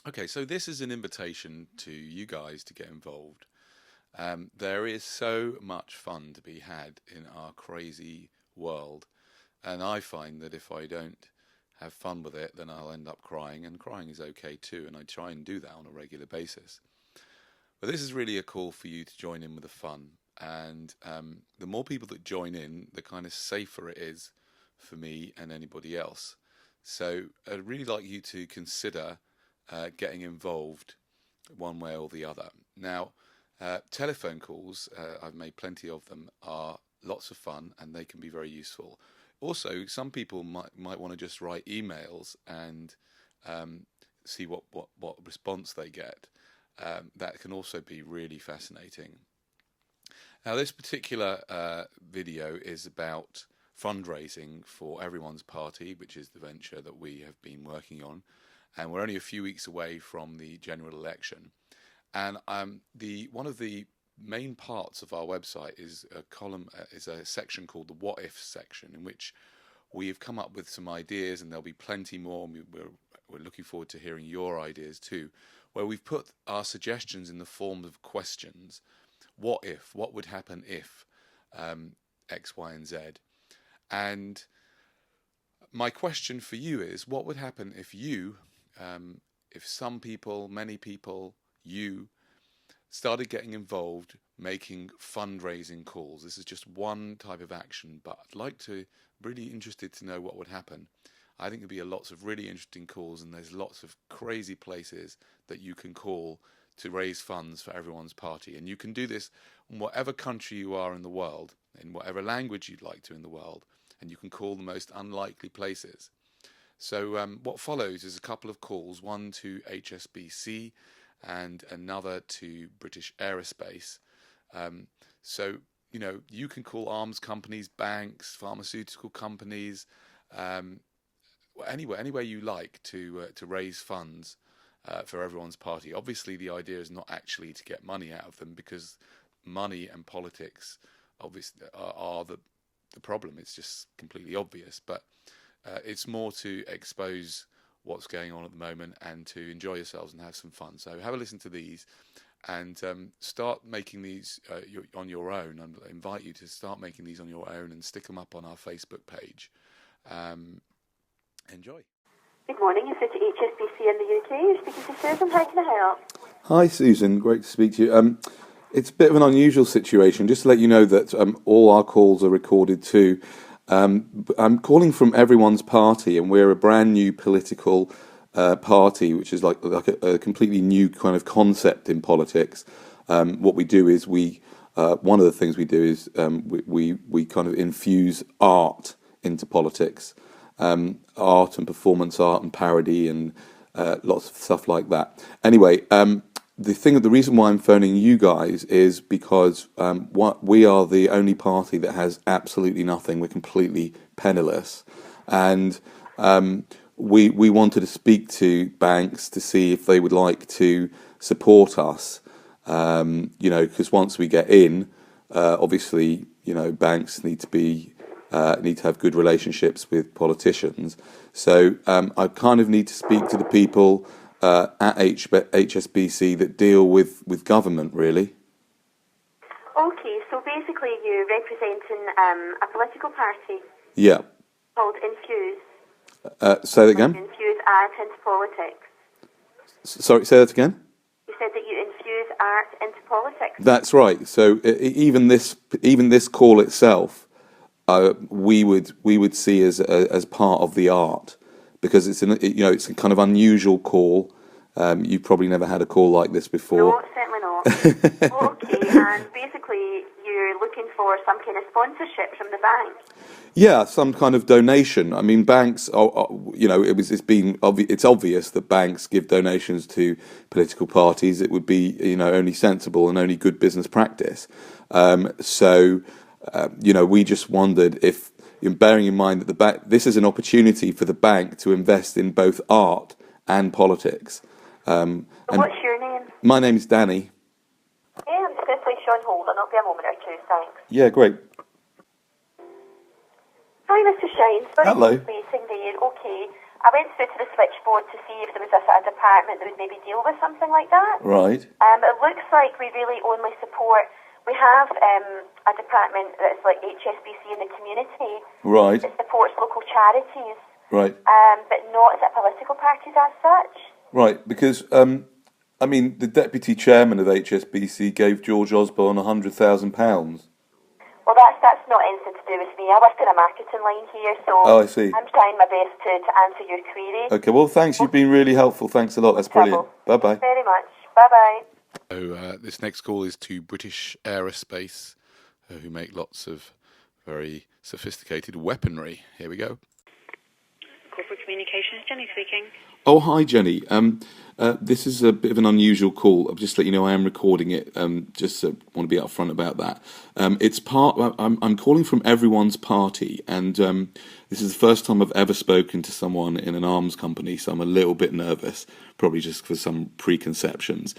Okay, so this is an invitation to you guys to get involved. There is so much fun to be had in our crazy world, and I find that if I don't have fun with it, then I'll end up crying, and crying is okay too, and I try and do that on a regular basis. But this is really a call for you to join in with the fun, and the more people that join in, the kind of safer it is for me and anybody else. So I'd really like you to consider getting involved one way or the other. Now, telephone calls, I've made plenty of them, are lots of fun and they can be very useful. Also, some people might want to just write emails and see what response they get. That can also be really fascinating. Now, this particular video is about fundraising for Everyone's Party, which is the venture that we have been working on, and we're only a few weeks away from the general election. And the one of the main parts of our website is a column, is a section called the What If section, in which we have come up with some ideas, and there'll be plenty more. And we're looking forward to hearing your ideas too, where we've put our suggestions in the form of questions. What if? What would happen if X, Y, and Z? And my question for you is, what would happen if if some people, many people, you started getting involved making fundraising calls? This is just one type of action, but I'd like to, really interested to know what would happen. I think there'd be lots of really interesting calls, and there's lots of crazy places that you can call to raise funds for Everyone's Party. And you can do this in whatever country you are in the world, in whatever language you'd like to in the world, and you can call the most unlikely places. So what follows is a couple of calls, one to HSBC and another to British Aerospace. So, you can call arms companies, banks, pharmaceutical companies, anywhere you like to raise funds for Everyone's Party. Obviously, the idea is not actually to get money out of them, because money and politics obviously are the problem. It's just completely obvious. But it's more to expose what's going on at the moment and to enjoy yourselves and have some fun. So have a listen to these and start making these on your own. I invite you to start making these on your own and stick them up on our Facebook page. Enjoy. Good morning, you're through to HSBC in the UK. You're speaking to Susan. How can I help? Hi, Susan. Great to speak to you. It's a bit of an unusual situation. Just to let you know that all our calls are recorded too. I'm calling from Everyone's Party, and we're a brand new political party, which is like a completely new kind of concept in politics. What we do is one of the things we do is we kind of infuse art into politics, art and performance art and parody and lots of stuff like that. Anyway, the reason why I'm phoning you guys is because we are the only party that has absolutely nothing. We're completely penniless, and we wanted to speak to banks to see if they would like to support us. Because once we get in, obviously, banks need to have good relationships with politicians. So I kind of need to speak to the people at HSBC that deal with government, really. Okay, so basically you're representing a political party. Yeah. Called Infuse. Say that again? Infuse art into politics. Sorry, say that again? You said that you infuse art into politics. That's right. So even this call itself, we would see as part of the art, because it's it's a kind of unusual call. You've probably never had a call like this before. No, certainly not. Okay, and basically you're looking for some kind of sponsorship from the bank. Yeah, some kind of donation. I mean, banks it's obvious that banks give donations to political parties. It would be only sensible and only good business practice. We just wondered if, bearing in mind that this is an opportunity for the bank to invest in both art and politics. And what's your name? My name is Danny. Yeah, I'm just going to place you on hold, and I'll be a moment or two, thanks. Yeah, great. Hi, Mr. Shine. Sorry Hello. for waiting there. Okay. I went through to the switchboard to see if there was a sort of department that would maybe deal with something like that. Right. It looks like we really only support. We have a department that's like HSBC in the community. Right. It supports local charities. Right. But not as a political parties as such. Right, because I mean, the deputy chairman of HSBC gave George Osborne £100,000. Well, that's not anything to do with me. I work in a marketing line here, so Oh, I see. I'm trying my best to answer your query. Okay, well, thanks. You've been really helpful. Thanks a lot. That's brilliant. Bye-bye. Very much. Bye-bye. So this next call is to British Aerospace, who make lots of very sophisticated weaponry. Here we go. Corporate Communications, Jenny speaking. Oh, hi, Jenny. This is a bit of an unusual call. I'll just let you know I am recording it. Just want to be upfront about that. I'm calling from everyone's party, and this is the first time I've ever spoken to someone in an arms company, so I'm a little bit nervous, probably just for some preconceptions.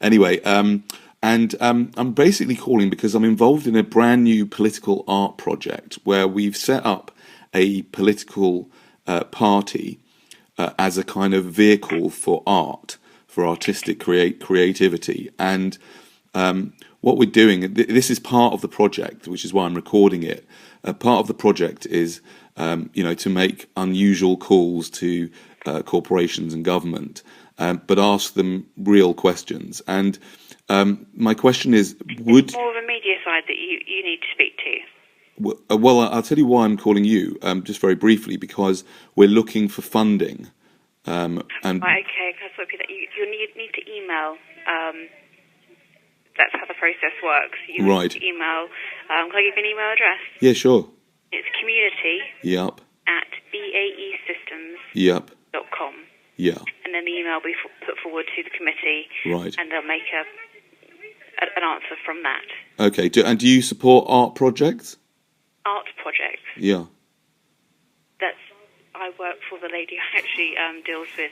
Anyway, I'm basically calling because I'm involved in a brand new political art project where we've set up a political party as a kind of vehicle for art, for artistic creativity. And what we're doing, this is part of the project, which is why I'm recording it. Part of the project is, to make unusual calls to corporations and government, but ask them real questions. And my question is, would... More of a media side that you need to speak to. Well, I'll tell you why I'm calling you, just very briefly, because we're looking for funding. Right, okay, so you need to email. That's how the process works. You need to email. Can I give you an email address? Yeah, sure. It's community. Yep. At BAE Systems. Yep. .com. Yeah. And then the email will be put forward to the committee. Right. And they'll make an answer from that. Okay. And do you support art projects? Art projects. Yeah. I work for the lady who actually deals with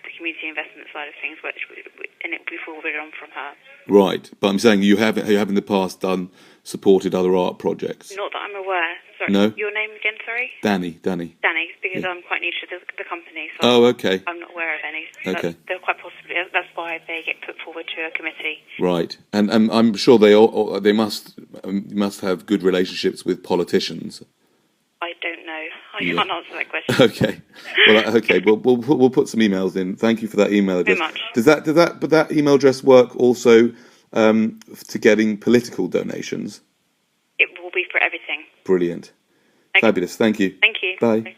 the community investment side of things, and it will be forwarded on from her. Right, but I'm saying you have in the past supported other art projects. Not that I'm aware. Sorry. No. Your name again? Sorry. Danny, because I'm quite new to the company. So oh, okay. I'm not aware of any. Okay. They're quite possibly. That's why they get put forward to a committee. Right, and I'm sure they must have good relationships with politicians. I don't know. I can't answer that question. Okay. Well, okay. We'll put some emails in. Thank you for that email address. Very much. Does that email address work also to getting political donations? It will be for everything. Brilliant. Okay. Fabulous. Thank you. Thank you. Bye.